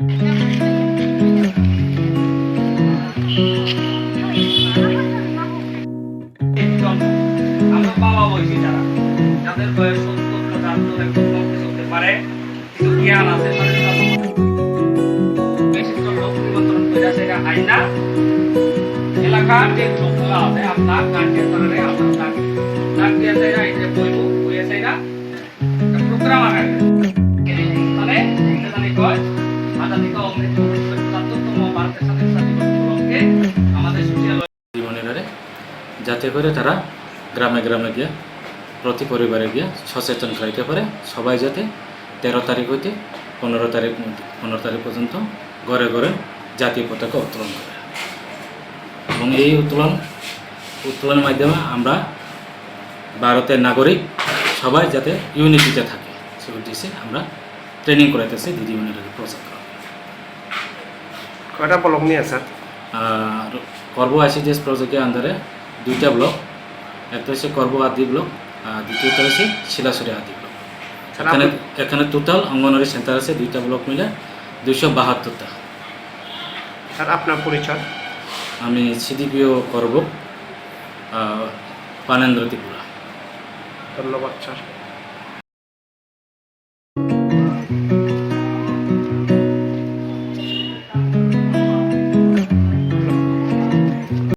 আমরা বাবা বয়সী যারা, যাদের বয়স 70 একদম লক্ষ্যে চলতে পারে, কিছু জ্ঞান আছে, পরিবর্তন করে সেটা আইনা এলাকার যে লোকগুলো আছে আপনার গার্জিয়ান তারা আপনার ডাক দিয়ে সেটা এই যে বইব বইয়ে সেটা প্রোগ্রাম আকারে তাহলে জানি কয় আজাদিকা অমৃত ৭৭তম ভারতের স্বাধীনতা দিবস উপলক্ষে আমাদের সোশ্যাল জীবনেরারে যাতে করে তারা গ্রামে গ্রামে গিয়ে প্রতি পরিবারে গিয়ে সচেতন করাইতে পারে সবাই যাতে 13 তারিখ হইতে 15 তারিখ পর্যন্ত ঘরে ঘরে জাতীয় পতাকা উত্তোলন করে এবং এই উত্তোলনের মাধ্যমে আমরা ভারতের নাগরিক সবাই যাতে ইউনিটিতে থাকে সেই উদ্দেশ্যে আমরা ট্রেনিং করাইতেছি দিদিমণিদের প্রজেক্ট কয়টা ব্লক নিয়ে স্যার করবো আইসিডিএস প্রজেক্টের আন্ডারে 2টা ব্লক, একটা হচ্ছে করবো আদি ব্লক আর দ্বিতীয়টা হচ্ছে শিলাছড়ি আদি ব্লক। এখানে টোটাল অঙ্গনওয়াড়ি সেন্টার আছে 2টা ব্লক মিলে 272টা। স্যার আপনার পরিচয়? আমি সিডিপিও করবো পানেন্দ্র ত্রিপুরা। ধন্যবাদ স্যার।